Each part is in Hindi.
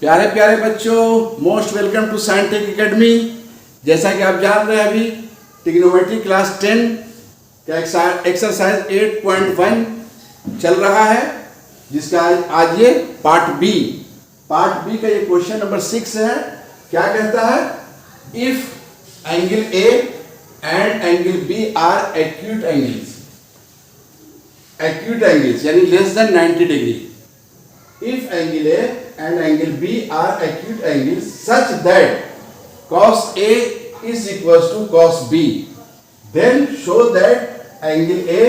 प्यारे प्यारे बच्चों, most welcome to scientific academy. जैसा कि आप जान रहे हैं, अभी ट्रिग्नोमेट्री क्लास 10 का एक्सरसाइज 8.1 चल रहा है, जिसका आज ये पार्ट बी का ये क्वेश्चन नंबर 6 है। क्या कहता है? If angle A and angle B are acute angles यानी less than 90 degree. If angle A and angle B are acute angles such that cos A is equals to cos B, then show that angle A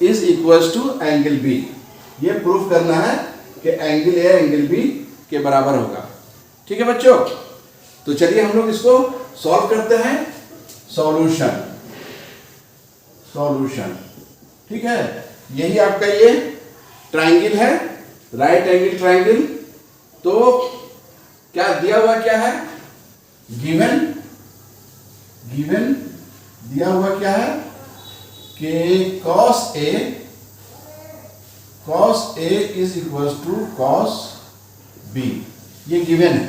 is equals to angle B. ये प्रूफ करना है कि एंगल A एंगल B के बराबर होगा। ठीक है बच्चों, तो चलिए हम लोग इसको सॉल्व करते हैं। सॉल्यूशन ठीक है, यही आपका ये ट्राइंगल है, राइट एंगल ट्राइंगल। तो क्या दिया हुआ क्या है? गिवन दिया हुआ क्या है कि cos A is equal to cos B। ये गिवन है,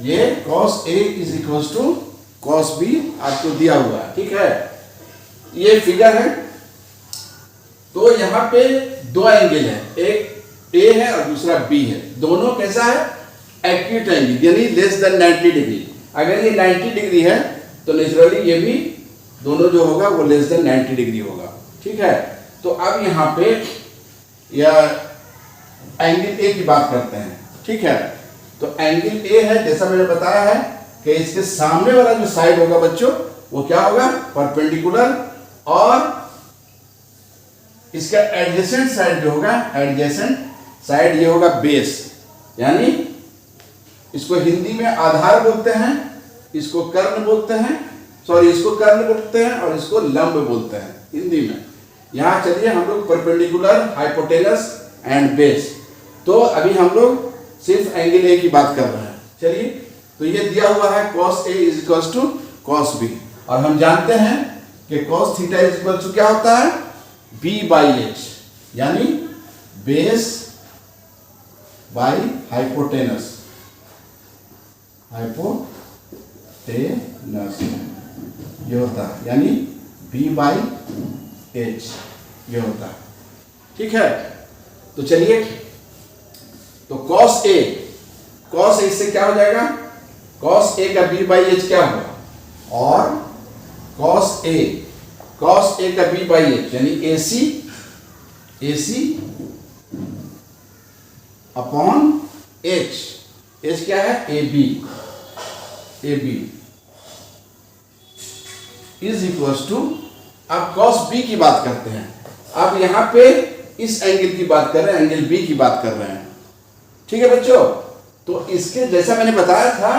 ये cos A is equal to cos B आपको दिया हुआ है। ठीक है, ये फिगर है। तो यहां पे दो एंगल है, एक ए है और दूसरा बी है। दोनों कैसा है? एक्यूट एंगल यानी लेस देन 90 डिग्री। अगर ये 90 डिग्री है तो नेचुरली ये भी दोनों जो होगा वो लेस देन 90 डिग्री होगा। ठीक है, तो अब यहाँ पे या एंगल ए की बात करते हैं। ठीक है, तो एंगल ए है, जैसा मैंने बताया है कि इसके सामने वाला जो साइड होगा बच्चों वो क्या होगा? परपेंडिकुलर, और इसका एडजेसेंट साइड जो होगा, एडजेसेंट साइड ये होगा बेस। यानी इसको हिंदी में आधार बोलते हैं, इसको कर्ण बोलते हैं, इसको कर्ण बोलते हैं और इसको लंब बोलते हैं हिंदी में। यहां चलिए हम लोग परपेंडिकुलर, हाइपोटेनस एंड बेस। तो अभी हम लोग सिर्फ एंगल ए की बात कर रहे हैं। चलिए, तो ये दिया हुआ है cos A is equal to cos B, और हम जानते हैं कि cos theta is equal to क्या होता है? B by H, यानी बेस बाई हाइपोटेनस ये होता है, यानी B by H ये होता है। ठीक है, तो चलिए, तो cos A से क्या हो जाएगा? cos A का B by H क्या होगा? और cos A का B by H यानी AC अपॉन H क्या है? AB इज इक्वल टू, अब cos B की बात करते हैं। अब यहां पे इस एंगल की बात कर रहे हैं, एंगल B की बात कर रहे हैं। ठीक है बच्चों, तो इसके जैसा मैंने बताया था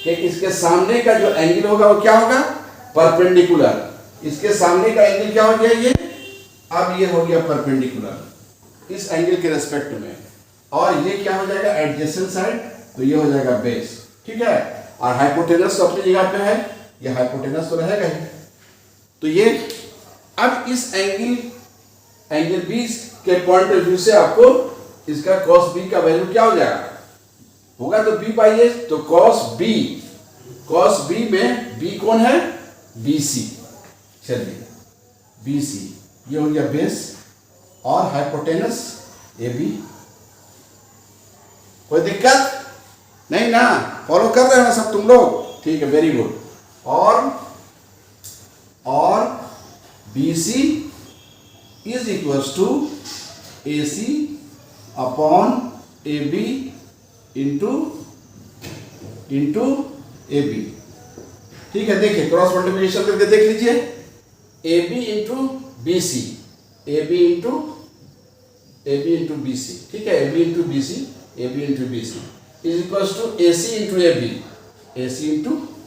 कि इसके सामने का जो एंगल होगा वो क्या होगा? परपेंडिकुलर। इसके सामने का एंगल क्या हो गया? ये अब ये हो गया परपेंडिकुलर इस एंगल के रेस्पेक्ट में, और ये क्या हो जाएगा? एडजेसेंट साइड, तो ये हो जाएगा बेस। ठीक है, और हाइपोटेनस तो अपनी जगह पे है, ये हाइपोटेनस तो रहेगा ही। तो ये अब इस एंगल बी के पॉइंट ऑफ व्यू से आपको इसका cos B का वैल्यू क्या हो जाएगा? होगा तो B बाई H, तो cos B में B कौन है? BC। चलिए, BC ये हो गया बेस, और हाइपोटेनस AB। कोई दिक्कत नहीं ना? फॉलो कर रहे हो ना सब तुम लोग? ठीक है, वेरी गुड। और BC is equals to AC upon AB into AB। ठीक है, देखिए क्रॉस मल्टीप्लिकेशन करके देख लीजिए। AB into BC, AB into BC। ठीक है, AB into BC is equal to AC into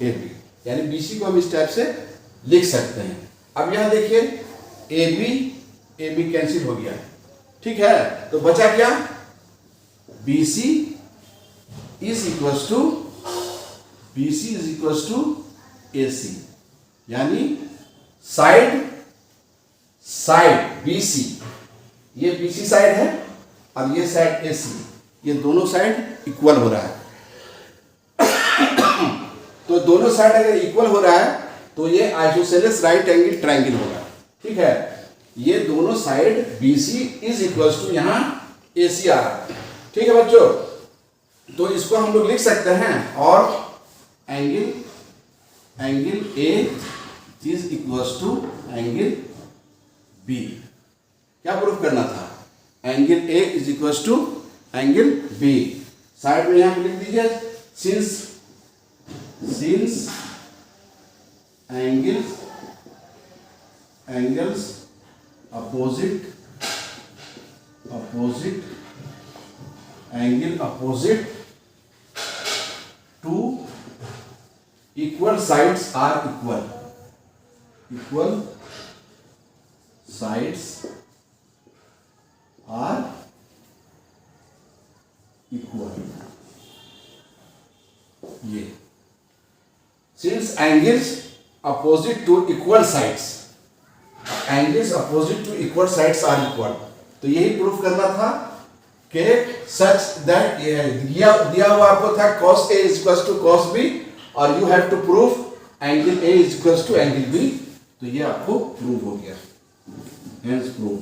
AB, यानी BC को हम इस टाइप से लिख सकते हैं। अब यहां देखिए AB कैंसिल हो गया। ठीक है, तो बचा क्या? BC is equal to AC, यानी साइड BC, ये BC साइड है, अब ये साइड AC, ये दोनों साइड इक्वल हो रहा है। तो दोनों साइड अगर इक्वल हो रहा है तो ये आइसोसेलेस राइट एंगल ट्रायंगल होगा। ठीक है, ये दोनों side BC is equal to यहाँ AC आ रहा है। ठीक है बच्चों, तो इसको हम लोग लिख सकते हैं और angle A is equal to angle B। क्या प्रूफ करना था? Angle A is equal to angle B। Side में यहां पे लिख दीजिए, since angles opposite angle opposite to equal sides are equal sides are equal. ये since angles opposite to equal sides, angles opposite to equal sides are equal, तो यही प्रूफ करना था कि सच दैट दिया हुआ आपको था cos A is equals to cos B और you have to proof angle A is equals to angle B, तो ये आपको प्रूफ हो गया, हेंस प्रूफ।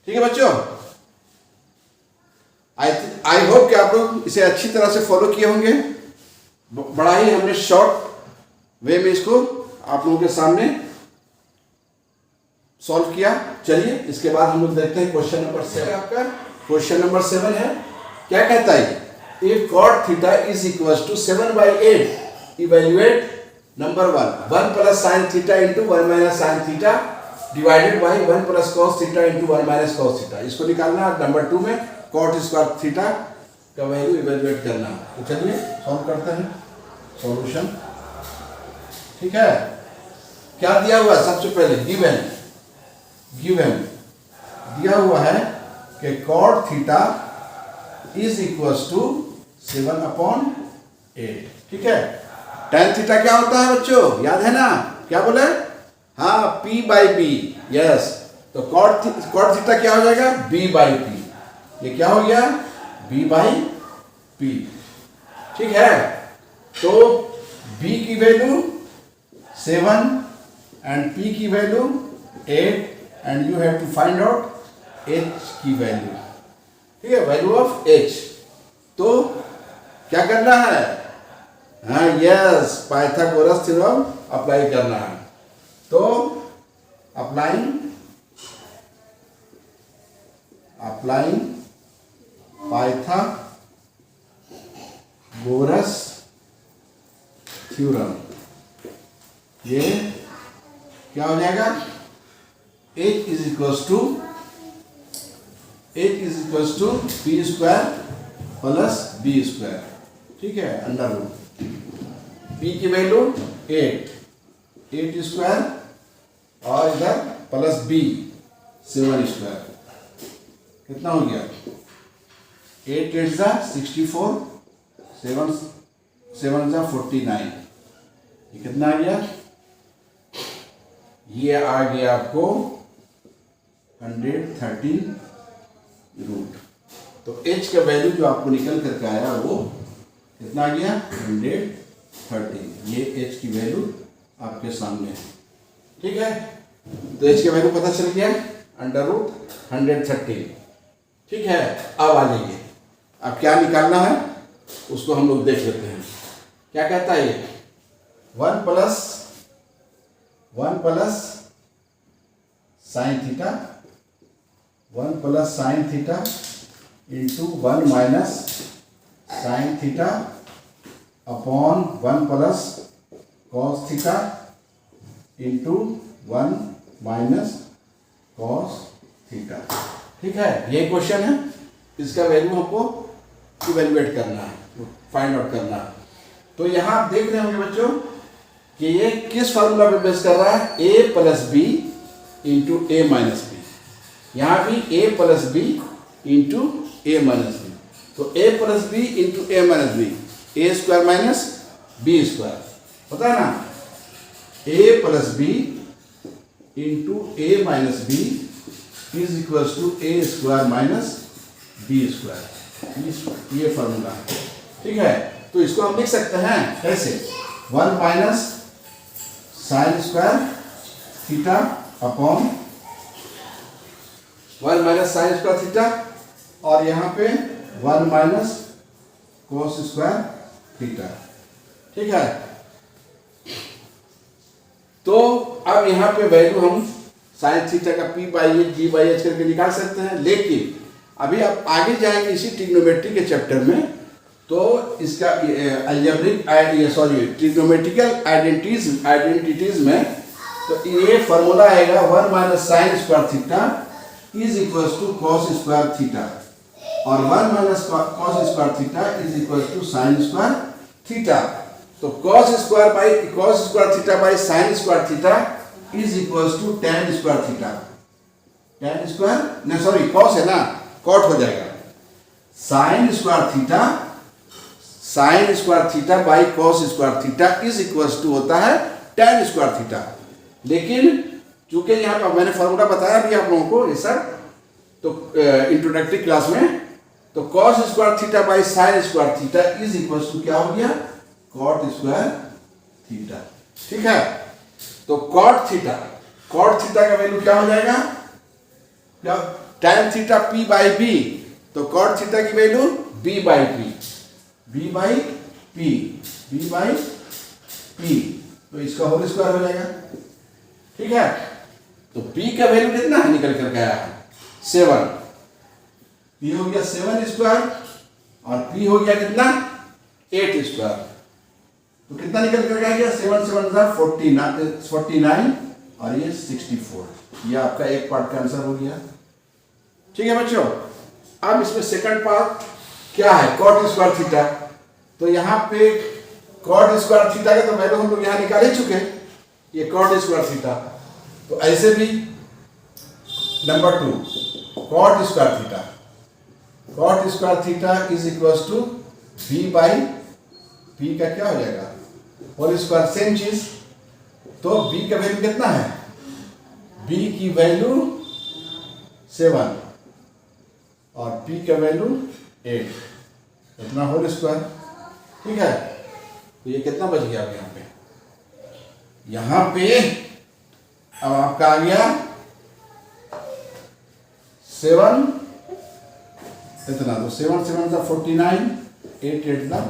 ठीक है बच्चों, आई होप कि आप लोग इसे अच्छी तरह से फॉलो किए होंगे। बड़ा ही हमने शॉर्ट वे में इसको आप लोगों के सामने सॉल्व किया। चलिए इसके बाद हम लोग देखते हैं क्वेश्चन नंबर 7। आपका क्वेश्चन नंबर 7 है, क्या कहता है? If cot theta is equal to 7/8 evaluate number 1 plus sine theta into 1 minus sine theta divided by 1 plus cos theta into 1 minus cos theta. इसको निकालना है। नंबर 2 में cot स्क्वायर थीटा का वैल्यू इवेल्युएट करना है। तो चलिए सॉल्व करते हैं सॉल्यूशन। ठीक है, क्या दिया हुआ है? सबसे पहले गिवन दिया हुआ है कि cot theta is equal to 7/8। ठीक है, tan थीटा क्या होता है बच्चों? याद है ना? क्या बोले? हाँ, P/B। यस, तो cot थीटा क्या हो जाएगा? B/P। ये क्या हो गया? B/P। ठीक है, तो B की वैल्यू 7 एंड P की value 8 and you have to find out H की वैल्यू। ठीक है, वैल्यू ऑफ H। तो क्या करना है? हाँ, यस, पाइथागोरस थ्योरम अप्लाई करना है। तो अप्लाइंग पाइथागोरस थ्योरम, ये क्या हो जाएगा? H is equal to P square plus B square. ठीक है, अंडर रूट P की वैल्यू 8 स्क्वायर और इधर प्लस B 7 स्क्वायर। कितना हो गया? 8 8 जा 64, 7 जा 49। ये कितना आ गया? ये आ गया आपको 113 रूट। तो H का वैल्यू जो आपको निकल करके आया वो कितना आ गया? 113। ये H की वैल्यू आपके सामने है। ठीक है, तो H का वैल्यू पता चल गया, अंडर रूट 113। ठीक है, अब आ जाइए, अब क्या निकालना है उसको हम लोग देख लेते हैं। क्या कहता है ये? 1 plus sine theta, 1 plus sine theta into 1 minus sine theta upon 1 plus cos theta into 1 minus cos theta. ठीक है, ये क्वेश्चन है, इसका वैल्यू हमको इवेल्युएट करना है, फाइंड आउट करना है। तो यहाँ आप देख रहे होंगे बच्चों कि ये किस फॉर्मूला पे बेस कर रहा है? A plus B into A minus B. यहाँ भी A plus B into A minus B. तो A plus B into A minus B, A square minus B square होता है ना? A plus B into A minus B is equal to A square minus B square. ये फॉर्मूला है। ठीक है, तो इसको हम लिख सकते हैं कैसे, 1 minus sine square theta upon 1 minus sine square theta, और यहाँ पे 1 माइनस कोस स्क्वायर थीटा। ठीक है, तो अब यहाँ पे वैल्यू हम साइन थीटा का p by H G by H करके निकाल सकते हैं। लेकिन अभी आप आगे जाएंगे इसी ट्रिग्नोमेट्री के चैप्टर में, तो इसका अलजेब्रिक ट्रिग्नोमेट्रिकल आइडेंटिटीज में तो ये फॉर्मूला आएगा 1 minus sine square theta is equal to cos square theta, और 1 minus cos square theta is equal to sine square theta. तो cos square theta by sine square theta is equal to tan square theta. tan square नहीं, सॉरी कॉस है ना, कॉट हो जाएगा। Sine square theta by cos square theta is equal to होता है tan स्क्वायर थीटा। लेकिन चूंकि यहाँ पर मैंने फॉर्मूला बताया भी आप लोगों को ये सब, तो इंट्रोडक्टरी क्लास में, तो cos square theta by sine square theta is equal to क्या हो गया, कॉट स्क्वायर थीटा। ठीक है, तो कॉट थीटा का वैल्यू क्या हो जाएगा, क्या, tan theta p by b, तो कॉट थीटा की वैल्यू b बाई p, तो इसका होल स्क्वायर हो जाएगा। ठीक है, तो b का वैल्यू कितना है, निकल कर गया है 7, p हो गया 7 स्क्वायर और p हो गया कितना 8 स्क्वायर, तो कितना निकल कर गया, 7 7 49 और ये 64। ये आपका एक पार्ट का आंसर हो गया। ठीक है बच्चों, अब इसमें सेकंड पार्ट क्या है, कॉट स्क्वायर थीटा। तो यहाँ पे कॉट स्क्वायर थीटा का तो वैल्यू हम लोग यहाँ निकाल ही चुके, ये कॉट स्क्वायर थीटा। तो ऐसे भी number 2 cot square theta is equal to b by p का क्या हो जाएगा, होल स्क्वायर, सेम चीज। तो b का वैल्यू कितना है, b की वैल्यू 7 और p का वैल्यू 8, इतना होल स्क्वायर। ठीक है, तो ये कितना बच गया अब यहाँ पे अब आपका आ गया 7, इतना, तो 7 7 49, 8 8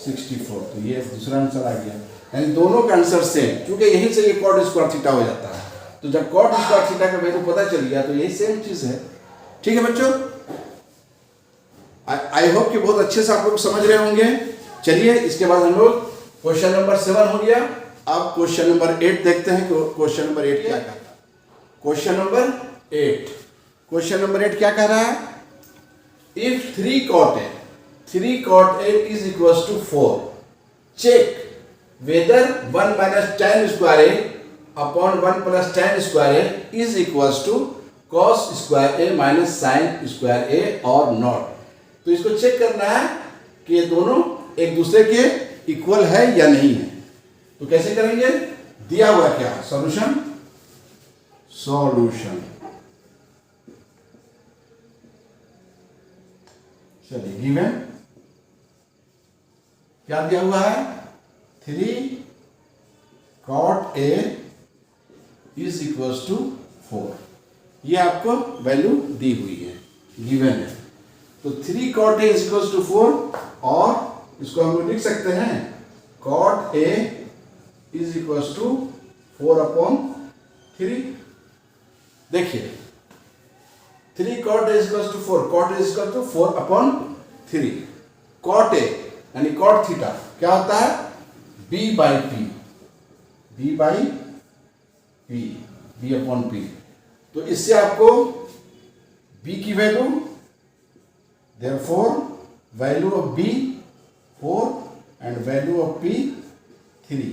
64, तो ये दूसरा आंसर आ गया। यानी दोनों का आंसर सेम, क्योंकि यहीं से ये कॉट स्क्वायर थीटा हो जाता है। तो जब कॉट स्क्वायर थीटा का वैल्यू पता चल गया तो यही सेम चीज है। ठीक है बच्चों, आई होप कि बहुत अच्छे से आप लोग समझ रहे होंगे। चलिए, इसके बाद हम लोग क्वेश्चन नंबर 7 हो गया। अब क्वेश्चन नंबर 8 देखते हैं। क्वेश्चन नंबर 8 क्या कहता है, क्वेश्चन नंबर 8 क्या कह रहा है, if 3 cot A is equals to 4, check whether 1 minus tan square A upon 1 plus tan square A is equals to cos square A minus sin square A or not। तो इसको चेक करना है कि ये दोनों एक दूसरे के इक्वल है या नहीं है। तो कैसे करेंगे, दिया हुआ क्या, सॉल्यूशन चलिए, गिवन क्या दिया हुआ है, 3 cot A is equal to 4, ये आपको वैल्यू दी हुई है, गिवन है। तो 3 cot A is equal to 4, और इसको हम लोग लिख सकते हैं cot A is equal to 4/3। देखिए 3 cot A is equal to 4, cot A is equal to 4/3। cot A यानी cot थीटा क्या होता है, b बाई p। तो इससे आपको b की value, therefore value of b 4 and value of p 3।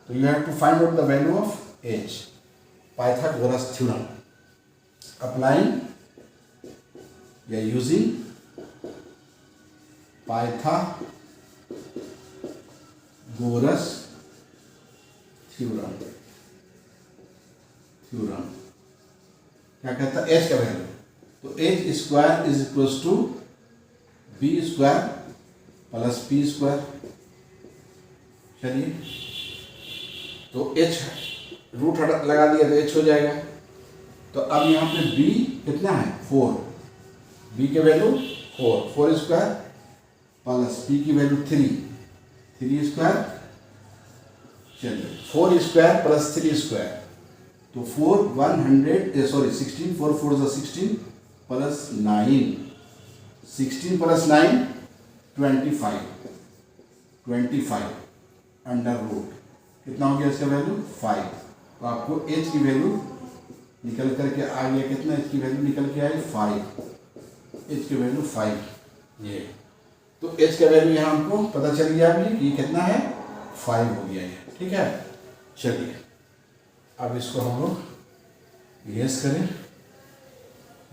तो you have to find out the value of h, Pythagoras theorem, applying या यूजिंग पाइथागोरस थ्योरम। क्या कहता है, h का वैल्यू, तो h square is equal to b square plus p square चलिए, तो h रूट लगा दिया तो h हो जाएगा। तो अब यहाँ पे b कितना है 4, b के वैल्यू 4 स्क्वायर प्लस p की वैल्यू 3 स्क्वायर। चलिए 4 स्क्वायर प्लस 3 स्क्वायर तो 16 4 4 16 प्लस 9 16 प्लस 9 25 अंडर रूट कितना हो गया इसका वैल्यू 5। तो आपको h की वैल्यू निकल करके आ गया कितना, h की वैल्यू निकल के आई 5, h की वैल्यू 5 ये। तो h का वैल्यू यहाँ हमको पता चल गया अभी कि कितना है 5 हो गया ये, ठीक है। चलिए अब इसको हम लोग यस करें।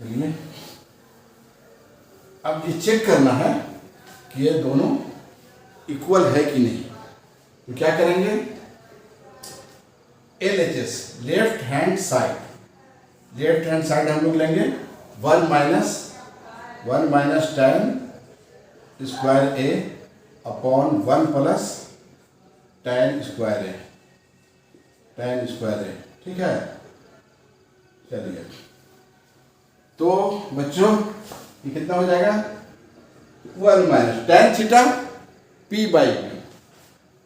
चलिए अब ये चेक करना है कि ये दोनों इक्वल है कि नहीं। तो क्या करेंगे, LHS लेफ्ट हैंड साइड हम लोग लेंगे 1 minus tan square A upon 1 plus tan square A, ठीक है। चलिए तो बच्चों ये कितना हो जाएगा 1 minus tan theta P by B,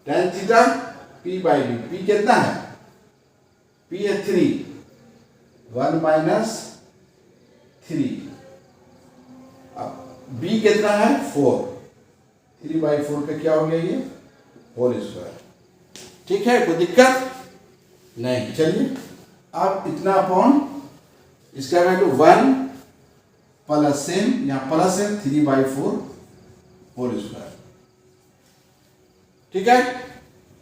tan theta P by B, P कितना है P है 3, 1 माइनस 3, अब B कितना है 4, 3/4 का क्या हो गया ये होल स्क्वायर, ठीक है। कोई दिक्कत नहीं। चलिए अब इतना अपॉन इसका वैल्यू 1 प्लस सेम, यहाँ प्लस है 3/4 होल स्क्वायर, ठीक है।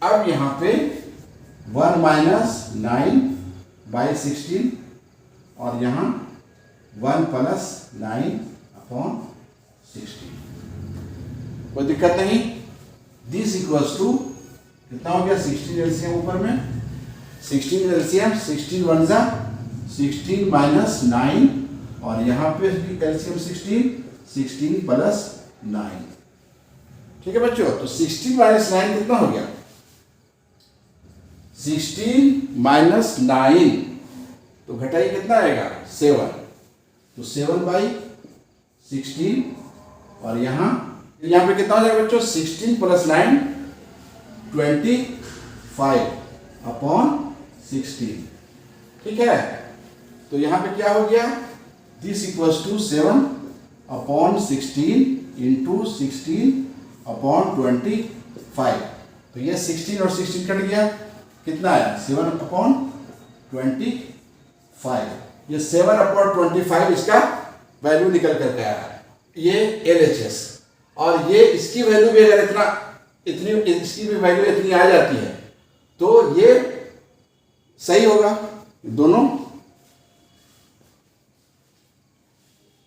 अब यहाँ पे 1 माइनस 9/16 और यहाँ 1 प्लस 9/16, कोई दिक्कत नहीं। दिस इक्वल्स टू कितना हो गया 16 एलसीएम ऊपर में 16 एलसीएम 16 1 जा 16 माइनस 9 और यहाँ पे एलसीएम 16 प्लस 9, ठीक है बच्चों। तो 16 माइनस 9 कितना हो गया 16 माइनस 9 तो घटाइए कितना आएगा 7, तो 7/16 और यहाँ पे कितना हो जाएगा बच्चों 16 प्लस 9 25 अपॉन 16, ठीक है। तो यहाँ पे क्या हो गया this equals to 7 upon 16 into 16 upon 25। तो ये 16 और 16 कट गया, कितना आया 7 अपॉन 25। ये 7 अपॉन 25 इसका वैल्यू निकल करके आया, ये LHS। और ये इसकी वैल्यू भी अगर इसकी भी वैल्यू इतनी आ जाती है तो ये सही होगा। दोनों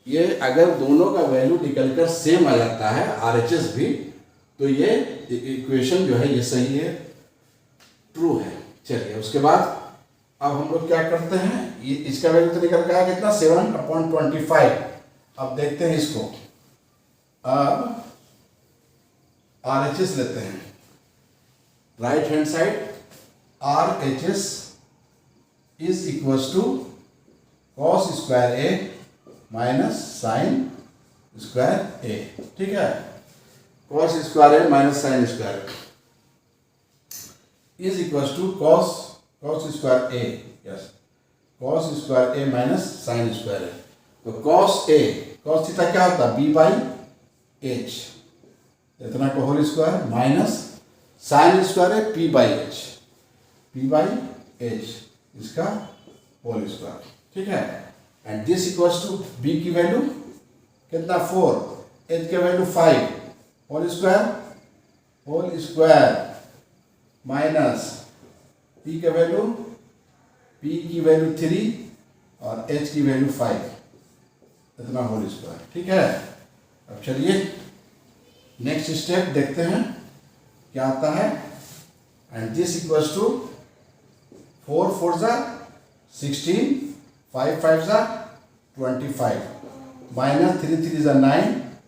ये अगर दोनों का वैल्यू निकलकर सेम आ जाता है RHS भी, तो ये इक्वेशन जो है ये सही है, ट्रू है। चलिए उसके बाद अब हम लोग क्या करते हैं, इसका वैल्यू तो निकल गया कितना 7 अपॉन 25। अब देखते हैं इसको, अब RHS लेते हैं, right hand side RHS is equals to cos square A minus sine square A, ठीक है। Cos square A minus sine square is equals to cos square A, yes cos square A minus sine square A। तो कॉस थीटा क्या होता है B/H, इतना को whole square minus sine square है P/H इसका होल स्क्वायर, ठीक है। And this equals to B की वैल्यू कितना 4, H की value 5 whole square minus P की वैल्यू 3 और H की वैल्यू 5 इतना होल स्क्वायर, ठीक है। अब चलिए नेक्स्ट स्टेप देखते हैं क्या आता है। एंड दिस इक्वल्स टू 4 4 जा 16 5 5 जा 25 माइनस 3 3 जा 9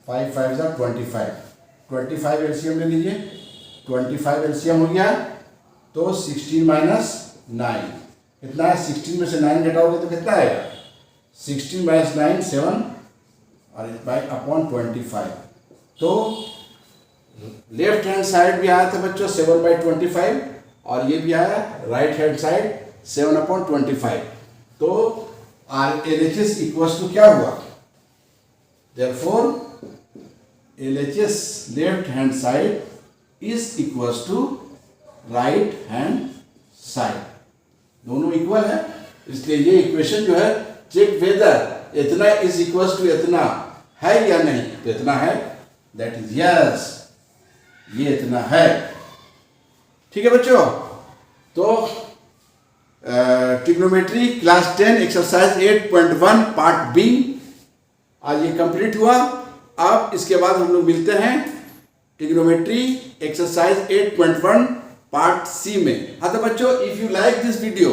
5 5 जा 25 एलसीएम ले लीजिए। 25 एलसीएम हो गया, तो 16 माइनस 9 कितना है? 16 में से 9 घटाओगे तो कितना आएगा? 16 माइनस 9 7 और बाई अपॉन 25। तो लेफ्ट हैंड साइड भी आया था बच्चों 7/25 और ये भी आया राइट हैंड साइड 7/25। तो LHS इक्वल्स टू क्या हुआ? Therefore LHS left hand side is equals to right hand side, दोनों इक्वल है। इसलिए ये इक्वेशन जो है चेक वेदर इतना इज इक्वल्स टू इतना है या नहीं, तो इतना है, दैट इज यस, ये इतना है। ठीक है बच्चों, तो trigonometry class 10 exercise 8.1 part B आज ये कंप्लीट हुआ। अब इसके बाद हम लोग मिलते हैं ट्रिग्नोमेट्री एक्सरसाइज 8.1 पार्ट सी में। हाँ तो बच्चों, if you like this video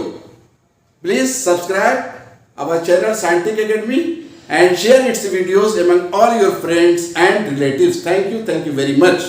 please subscribe our channel scientific academy and share its videos among all your friends and relatives. Thank you very much.